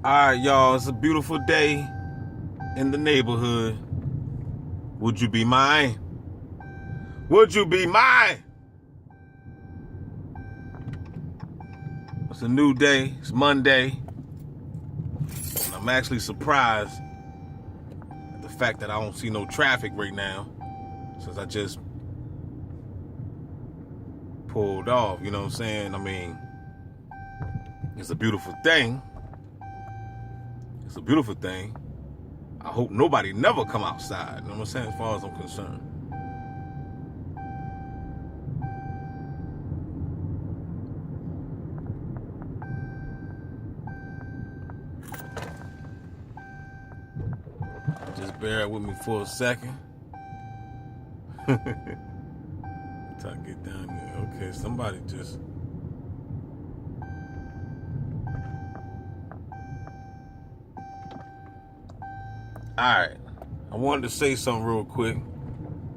All right, y'all, it's a beautiful day in the neighborhood. Would you be mine? Would you be mine? It's a new day. It's Monday. And I'm actually surprised at the fact that I don't see no traffic right now since I just pulled off. You know what I'm saying? I mean, it's a beautiful thing. It's a beautiful thing. I hope nobody never come outside. You know what I'm saying? As far as I'm concerned. Just bear with me for a second. Try to get down there. Okay, somebody just... Alright, I wanted to say something real quick.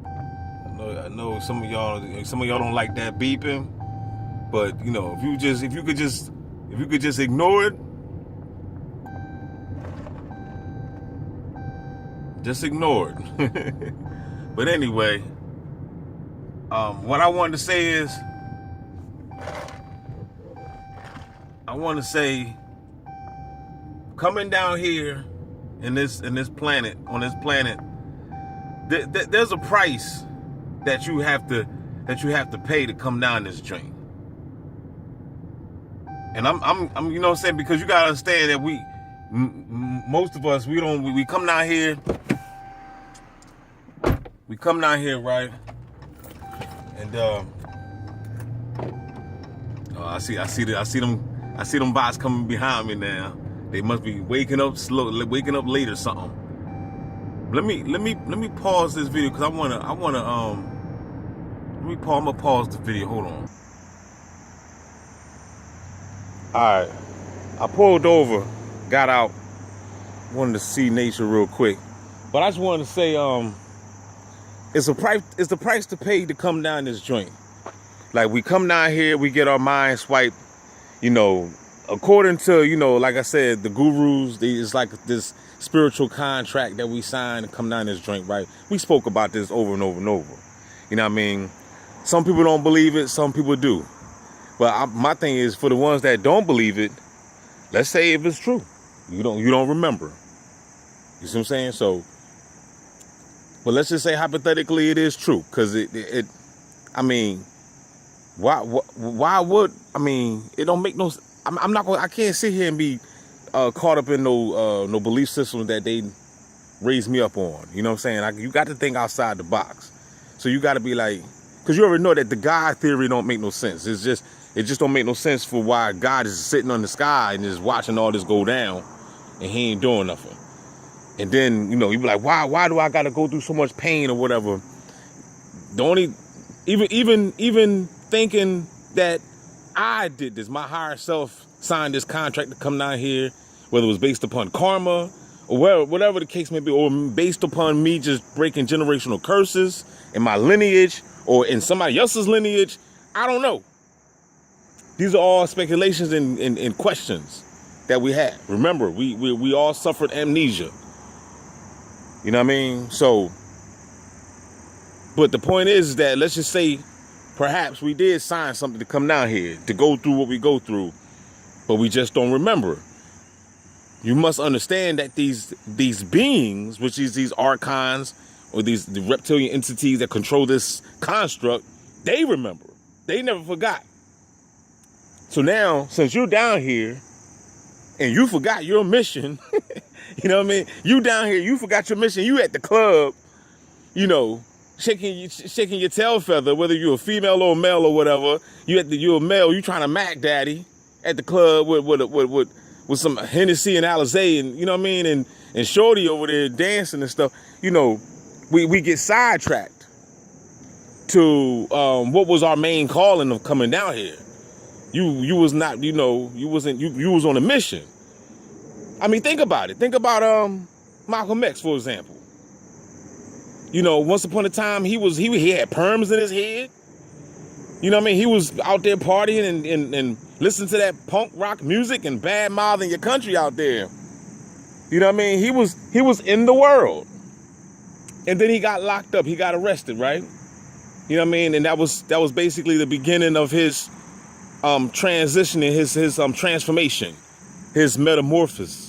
I know some of y'all don't like that beeping, but you know, if you could just ignore it, just ignore it. But anyway, what I wanted to say is, coming down here on this planet, there's a price that you have to pay to come down this joint. And I'm you know what I'm saying, because you gotta understand that most of us, we come down here, right? And I see them bots coming behind me now. They must be waking up late or something. Let me pause this video because I'm gonna pause the video. Hold on. All right, I pulled over, got out, wanted to see nature real quick, but I just wanted to say, it's the price to pay to come down this joint. Like, we come down here, we get our mind swiped, you know, according to, you know, like I said, the gurus, it's like this spiritual contract that we sign to come down this joint, right? We spoke about this over and over and over. You know what I mean? Some people don't believe it, some people do. But my thing is, for the ones that don't believe it, let's say if it's true. You don't remember. You see what I'm saying? So, but let's just say hypothetically it is true, because I mean, why would, I mean, it don't make no, I can't sit here and be caught up in no belief system that they raised me up on. You know what I'm saying? You got to think outside the box. So you got to be like, because you already know that the God theory don't make no sense. It just don't make no sense for why God is sitting on the sky and just watching all this go down and he ain't doing nothing. And then, you know, you be like, why do I got to go through so much pain or whatever? Even thinking that I did this, my higher self signed this contract to come down here, whether it was based upon karma or whatever the case may be, or based upon me just breaking generational curses in my lineage or in somebody else's lineage, I don't know. These are all speculations and questions that we had. Remember, we all suffered amnesia. You know what I mean? So, but the point is that, let's just say, perhaps we did sign something to come down here, to go through what we go through, but we just don't remember. You must understand that these beings, which is these archons, or the reptilian entities that control this construct, they remember. They never forgot. So now, since you're down here, and you forgot your mission, you know what I mean? You down here, you forgot your mission, you at the club, you know, shaking your tail feather, whether you're a female or a male or whatever. You're a male, you trying to Mac daddy at the club with some Hennessy and Alizé, and you know what I mean, and Shorty over there dancing and stuff. You know, we get sidetracked to what was our main calling of coming down here. You was not, you know, you was on a mission. I mean, think about it. Think about Malcolm X, for example. You know, once upon a time, he had perms in his head. You know what I mean? He was out there partying and listen to that punk rock music and bad mouthing your country out there. You know what I mean? He was in the world. And then he got locked up. He got arrested, right? You know what I mean? And that was basically the beginning of his transitioning, his transformation, his metamorphosis.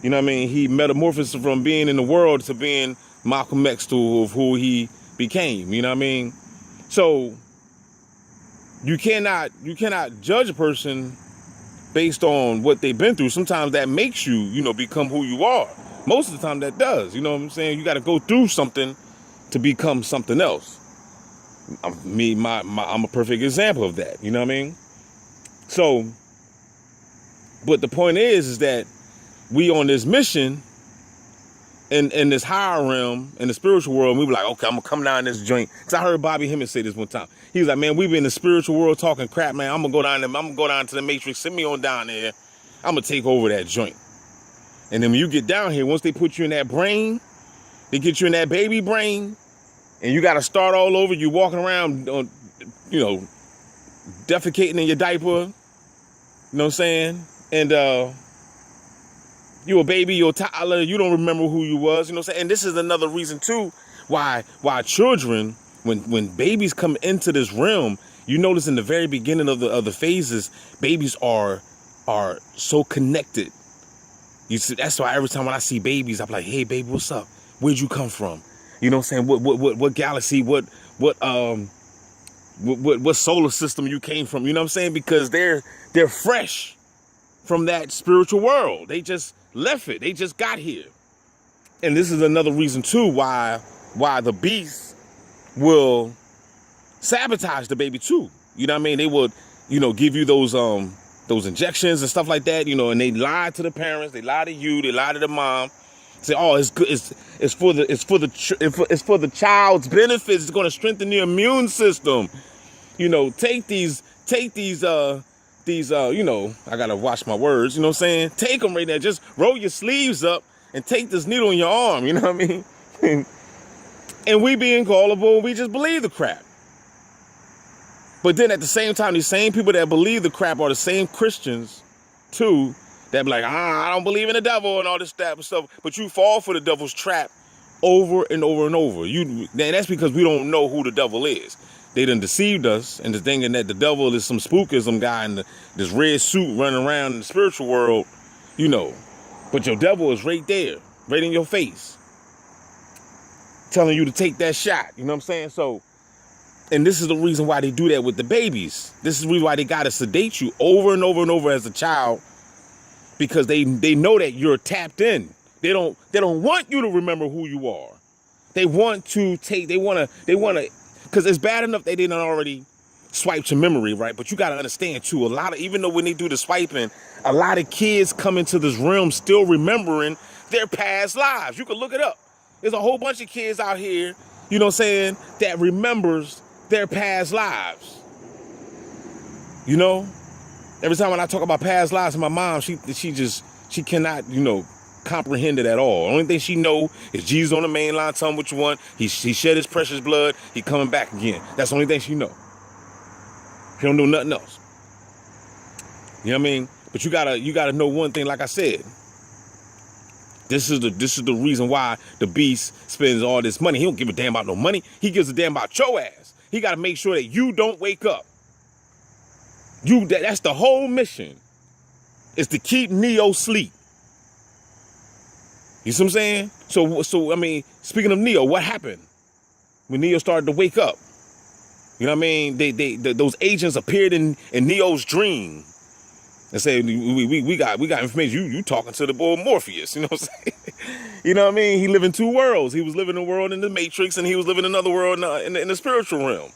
You know what I mean? He metamorphosed from being in the world to being Malcolm X, to of who he became. You know what I mean? So you cannot judge a person based on what they've been through. Sometimes that makes you, you know, become who you are. Most of the time that does. You know what I'm saying? You got to go through something to become something else. I'm a perfect example of that. You know what I mean? So, but the point is that we on this mission in this higher realm, in the spiritual world, and we were like, okay, I'm gonna come down this joint. Cause I heard Bobby Hemmings say this one time. He was like, man, we be in the spiritual world talking crap, man. I'm gonna go down there, I'm gonna go down to the Matrix, send me on down there. I'm gonna take over that joint. And then when you get down here, once they put you in that brain, they get you in that baby brain, and you gotta start all over. You walking around, you know, defecating in your diaper. You know what I'm saying? And you a baby, you a toddler, you don't remember who you was, you know what I'm saying? And this is another reason too why children, when babies come into this realm, you notice in the very beginning of the phases, babies are so connected. You see, that's why every time when I see babies, I'm like, hey baby, what's up? Where'd you come from? You know what I'm saying? What galaxy, what solar system you came from? You know what I'm saying? Because they're fresh from that spiritual world. They just left it. They just got here. And this is another reason too why the beast will sabotage the baby too. You know what I mean? They would, you know, give you those injections and stuff like that, you know, and they lie to the parents, they lie to you, they lie to the mom. Say, oh, it's good. It's for the child's benefits. It's going to strengthen the immune system. You know, take these, you know, I got to watch my words, you know what I'm saying? Take them right there. Just roll your sleeves up and take this needle in your arm, you know what I mean? And we being gullible, we just believe the crap. But then at the same time, these same people that believe the crap are the same Christians, too, that be like, I don't believe in the devil and all this type of stuff. But you fall for the devil's trap over and over and over. And that's because we don't know who the devil is. They done deceived us into thinking that the devil is some spookism guy in this red suit running around in the spiritual world, you know. But your devil is right there, right in your face, telling you to take that shot. You know what I'm saying? So, and this is the reason why they do that with the babies. This is the reason why they got to sedate you over and over and over as a child, because they know that you're tapped in. They don't want you to remember who you are. They want to, because it's bad enough they didn't already swipe your memory, right? But you got to understand too, even though when they do the swiping, a lot of kids come into this realm still remembering their past lives. You can look it up. There's a whole bunch of kids out here, you know what I'm saying, that remembers their past lives. You know? Every time when I talk about past lives, my mom, she cannot, you know, comprehend it at all. The only thing she know is Jesus on the main line, tell him what you want. He shed his precious blood. He coming back again. That's the only thing she know. She don't know nothing else. You know what I mean? But you gotta know one thing. Like I said, this is the reason why the beast spends all this money. He don't give a damn about no money. He gives a damn about your ass. He got to make sure that you don't wake up. That's the whole mission, is to keep Neo asleep. You see what I'm saying? So I mean, speaking of Neo, what happened when Neo started to wake up? You know what I mean? Those agents appeared in Neo's dream and said, we got information. You talking to the boy Morpheus? You know what I'm saying? You know what I mean? He lived in two worlds. He was living in a world in the Matrix, and he was living in another world in the spiritual realm.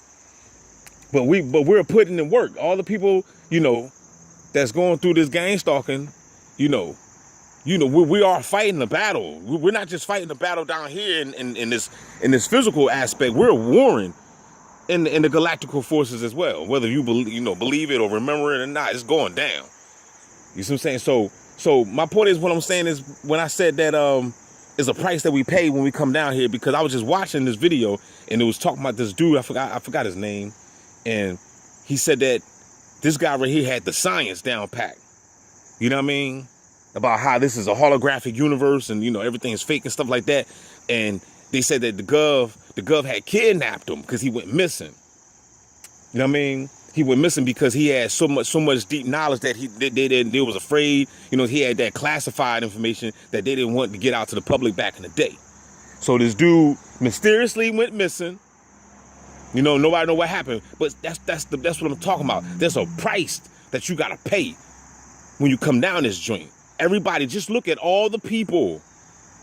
But we're putting in work. All the people, you know, that's going through this gang stalking, you know, we are fighting the battle. We're not just fighting the battle down here in this physical aspect. We're warring in the galactical forces as well. Whether you believe it or remember it or not, it's going down. You see what I'm saying? So my point is, what I'm saying is, when I said that is a price that we pay when we come down here, because I was just watching this video and it was talking about this dude. I forgot his name. And he said that This guy right here had the science down packed. You know what I mean? About how this is a holographic universe and, you know, everything is fake and stuff like that. And they said that the Gov had kidnapped him because he went missing. You know what I mean? He went missing because he had so much deep knowledge that they was afraid. You know, he had that classified information that they didn't want to get out to the public back in the day. So this dude mysteriously went missing. You know, nobody know what happened. But that's what I'm talking about. There's a price that you gotta pay when you come down this joint. Everybody, just look at all the people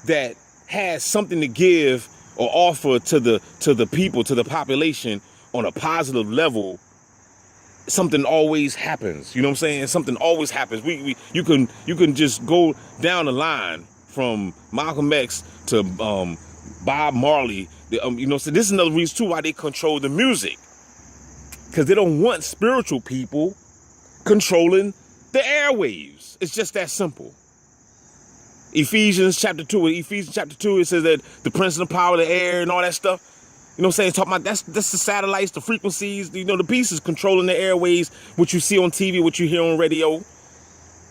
that has something to give or offer to the people, to the population on a positive level. Something always happens. You know what I'm saying? Something always happens. You can just go down the line from Malcolm X to Bob Marley. You know, so this is another reason too why they control the music, because they don't want spiritual people controlling the airwaves. It's just that simple. Ephesians chapter 2, it says that the prince of the power of the air and all that stuff. You know what I'm saying? Talking about that's the satellites, the frequencies, you know, the pieces controlling the airways, what you see on TV, what you hear on radio.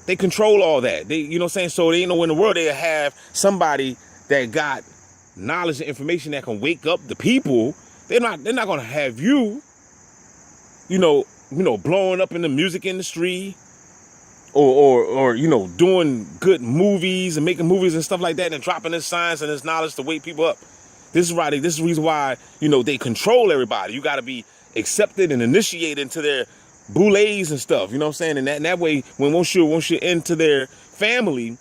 They control all that. They, you know what I'm saying? So they know in the world they have somebody that got knowledge and information that can wake up the people. They're not gonna have you know, blowing up in the music industry or you know, doing good movies and making movies and stuff like that and dropping this science and this knowledge to wake people up. This is the reason why, you know, they control everybody. You got to be accepted and initiated into their boulets and stuff. You know what I'm saying? And that way, when once you're into their family,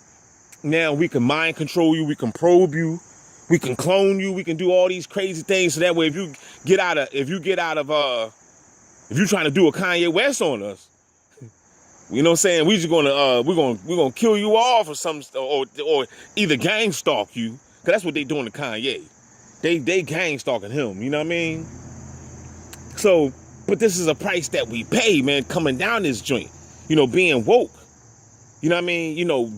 now we can mind control you, we can probe you, we can clone you, we can do all these crazy things. So that way, if you're trying to do a Kanye West on us, you know what I'm saying? We're gonna kill you off or something, or either gang stalk you, because that's what they doing to Kanye. They gang stalking him, you know what I mean? So, but this is a price that we pay, man, coming down this joint. You know, being woke. You know what I mean? You know,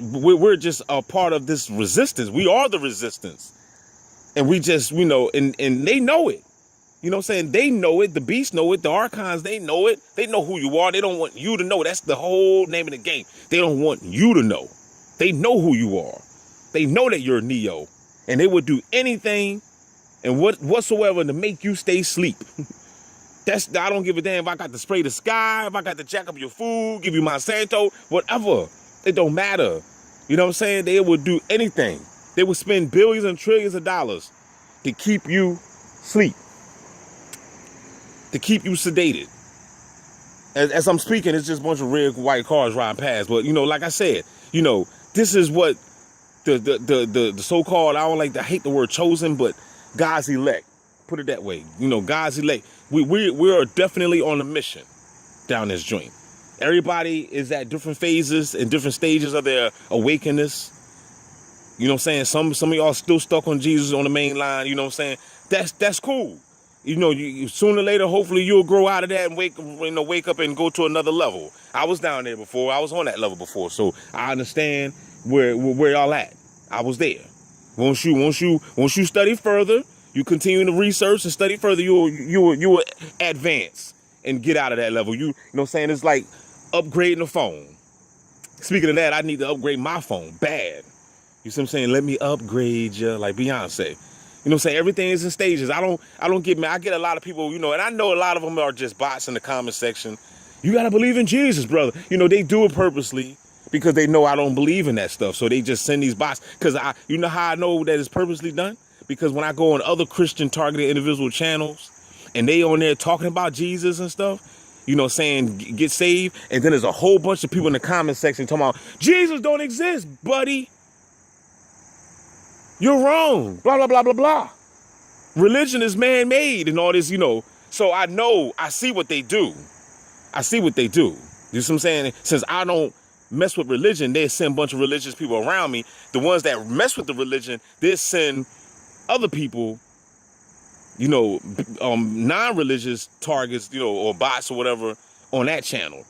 we're just a part of this resistance. We are the resistance. And we just, you know, and they know it. You know what I'm saying? They know it. The beasts know it. The archons, they know it. They know who you are. They don't want you to know. That's the whole name of the game. They don't want you to know. They know who you are. They know that you're Neo. And they would do anything and whatsoever to make you stay asleep. I don't give a damn if I got to spray the sky, if I got to jack up your food, give you Monsanto, whatever. It don't matter. You know what I'm saying? They would do anything. They would spend billions and trillions of dollars to keep you asleep, to keep you sedated. As I'm speaking, it's just a bunch of red, white cars riding past. But, you know, like I said, you know, this is what the so-called, I hate the word chosen, but God's elect. Put it that way. You know, God's elect. We are definitely on a mission down this joint. Everybody is at different phases and different stages of their awakeness. You know what I'm saying? Some of y'all still stuck on Jesus on the main line. You know what I'm saying? That's cool. You know, you sooner or later, hopefully you'll grow out of that and wake up and go to another level. I was down there before. I was on that level before, so I understand where y'all at. I was there. Once you study further, you continue to research and study further, you will advance and get out of that level. You know what I'm saying? It's like upgrading a phone. Speaking of that, I need to upgrade my phone bad. You see what I'm saying? Let me upgrade you, like Beyonce. You know what I'm saying? Everything is in stages. I get a lot of people, you know, and I know a lot of them are just bots in the comment section. You got to believe in Jesus, brother. You know, they do it purposely because they know I don't believe in that stuff. So they just send these bots. Because you know how I know that it's purposely done? Because when I go on other Christian targeted individual channels and they on there talking about Jesus and stuff, you know, saying get saved. And then there's a whole bunch of people in the comment section talking about Jesus don't exist, buddy. You're wrong. Blah, blah, blah, blah, blah. Religion is man-made and all this, you know. So I see what they do. I see what they do. You see what I'm saying? Since I don't mess with religion, they send a bunch of religious people around me. The ones that mess with the religion, they send other people, you know, non-religious targets, you know, or bots or whatever on that channel.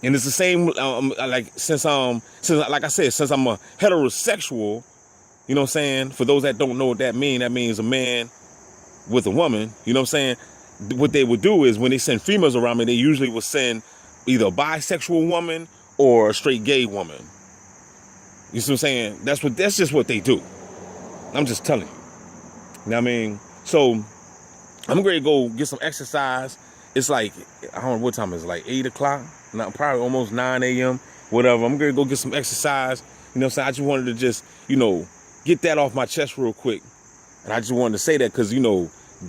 And it's the same, since like I said, since I'm a heterosexual, you know what I'm saying? For those that don't know what that means a man with a woman, you know what I'm saying? what they would do is when they send females around me, they usually will send either a bisexual woman or a straight gay woman. You see what I'm saying? That's just what they do. I'm just telling you. You know what I mean? So I'm ready to go get some exercise. It's like, I don't know what time it is, like 8 o'clock, probably almost 9 a.m., whatever. I'm going to go get some exercise. You know what I'm saying? I just wanted to just, get that off my chest real quick. And I just wanted to say that because,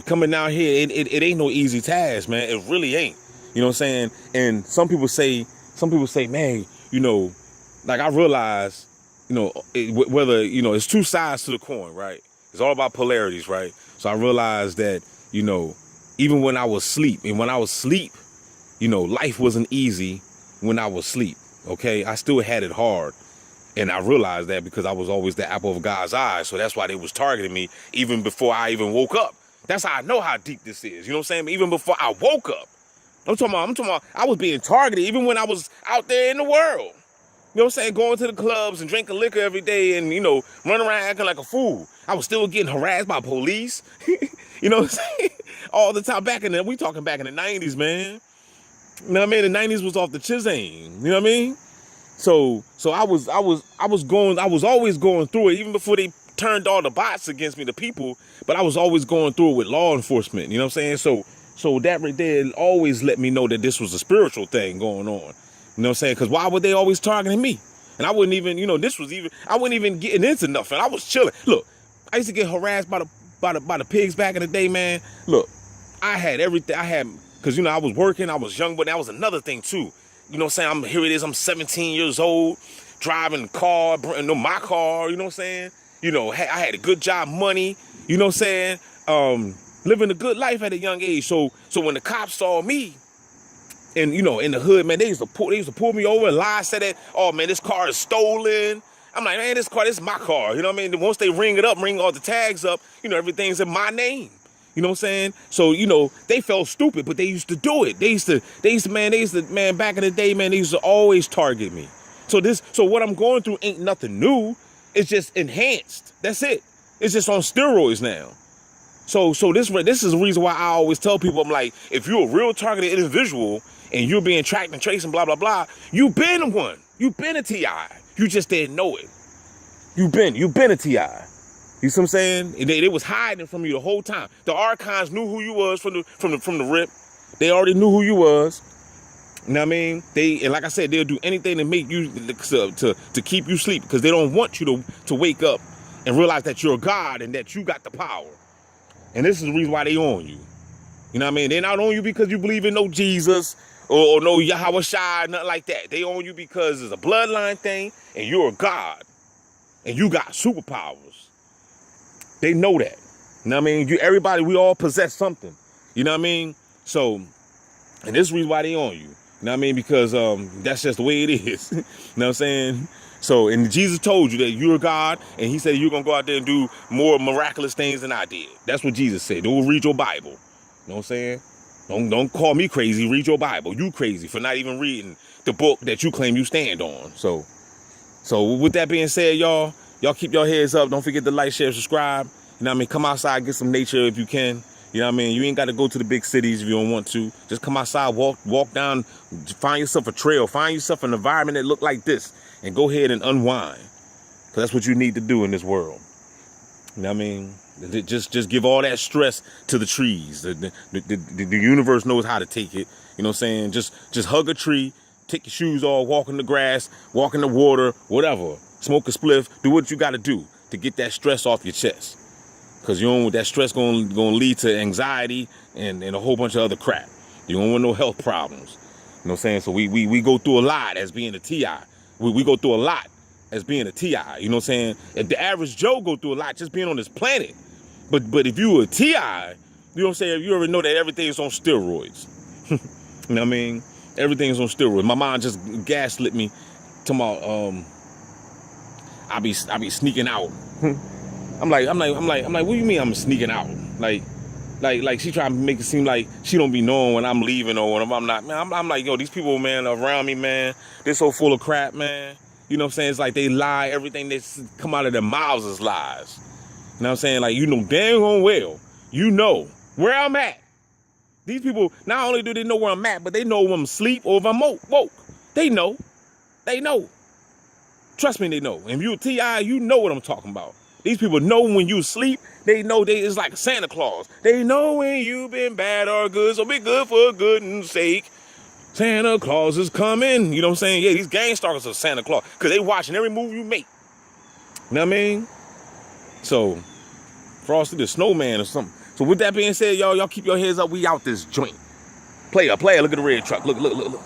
coming down here, it ain't no easy task, man. It really ain't. You know what I'm saying? And some people say, man, like I realize, whether, it's two sides to the coin, right? It's all about polarities, right? So I realized that, even when I was asleep, life wasn't easy when I was asleep, okay? I still had it hard. And I realized that because I was always the apple of God's eye. So that's why they was targeting me even before I even woke up. That's how I know how deep this is. You know what I'm saying? Even before I woke up. I'm talking about I was being targeted even when I was out there in the world. You know what I'm saying? Going to the clubs and drinking liquor every day and, running around acting like a fool. I was still getting harassed by police. You know what I'm saying? All the time we talking back in the 90s, man. You know what I mean? The 90s was off the chisane. You know what I mean? So I was always going through it, even before they turned all the bots against me, the people, but I was always going through it with law enforcement. You know what I'm saying? So that right there always let me know that this was a spiritual thing going on. You know what I'm saying? Because why would they always targeting me? And I wouldn't even, I wasn't even getting into nothing. I was chilling. Look, I used to get harassed by the pigs back in the day, man. Look, I had everything. Because, I was working, I was young, but that was another thing too. You know what I'm saying? Here it is, I'm 17 years old, driving a car, my car, you know what I'm saying? I had a good job, money, you know what I'm saying? Living a good life at a young age. So when the cops saw me, and in the hood, man, they used to pull me over and lie, say that, oh man, this car is stolen. I'm like, man, this is my car. You know what I mean? Once they ring all the tags up, everything's in my name. You know what I'm saying? So, they felt stupid, but they used to do it. They used to, man, back in the day, man, they used to always target me. So what I'm going through ain't nothing new. It's just enhanced. That's it. It's just on steroids now. So this is the reason why I always tell people, I'm like, if you're a real targeted individual and you're being tracked and traced and blah, blah, blah, you've been one. You've been a TI. You just didn't know it. You've been a TI. You see what I'm saying? They was hiding from you the whole time. The archives knew who you was from the rip. They already knew who you was. You know what I mean? And like I said, they'll do anything to make you to keep you asleep because they don't want you to wake up and realize that you're God and that you got the power. And this is the reason why they on you. You know what I mean? They're not on you because you believe in no Jesus or no Yahweh Shai, nothing like that. They on you because it's a bloodline thing and you're a God and you got superpowers. They know that. You know what I mean? Everybody, we all possess something. You know what I mean? So, and this is the reason why they on you. You know what I mean? Because that's just the way it is. You know what I'm saying? So, and Jesus told you that you're God, and he said you're going to go out there and do more miraculous things than I did. That's what Jesus said. Don't read your Bible. You know what I'm saying? Don't call me crazy. Read your Bible. You crazy for not even reading the book that you claim you stand on. So with that being said, y'all keep your heads up. Don't forget to like, share, subscribe. You know what I mean? Come outside, get some nature if you can. You know what I mean? You ain't got to go to the big cities if you don't want to. Just come outside, walk down, find yourself a trail, find yourself an environment that look like this, and go ahead and unwind. Because that's what you need to do in this world. You know what I mean? Just give all that stress to the trees. The universe knows how to take it. You know what I'm saying? Just hug a tree, take your shoes off, walk in the grass, walk in the water, whatever. Smoke a spliff, do what you got to do to get that stress off your chest. Because that stress going to lead to anxiety and a whole bunch of other crap. You don't want no health problems. You know what I'm saying? So we go through a lot as being a TI. We go through a lot as being a TI. You know what I'm saying? If the average Joe go through a lot just being on this planet. But if you a TI, you know what I'm saying? You already know that everything is on steroids. You know what I mean? Everything's on steroids. My mom just gaslit me talking about I be sneaking out. I'm like, what do you mean I'm sneaking out? Like she trying to make it seem like she don't be knowing when I'm leaving or when I'm not. Man, I'm like, yo, these people, man, around me, man, they're so full of crap, man. You know what I'm saying? It's like they lie. Everything that come out of their mouths is lies. You know what I'm saying? Like, damn well, you know where I'm at. These people, not only do they know where I'm at, but they know when I'm asleep or if I'm woke. They know. They know. Trust me, they know. And if you a T.I., you know what I'm talking about. These people know when you sleep. They know it's like Santa Claus. They know when you've been bad or good, so be good for goodness sake. Santa Claus is coming. You know what I'm saying? Yeah, these gang stalkers are Santa Claus because they watching every move you make. You know what I mean? So, Frosty the Snowman or something. So with that being said, y'all keep your heads up. We out this joint. Player, look at the red truck. Look.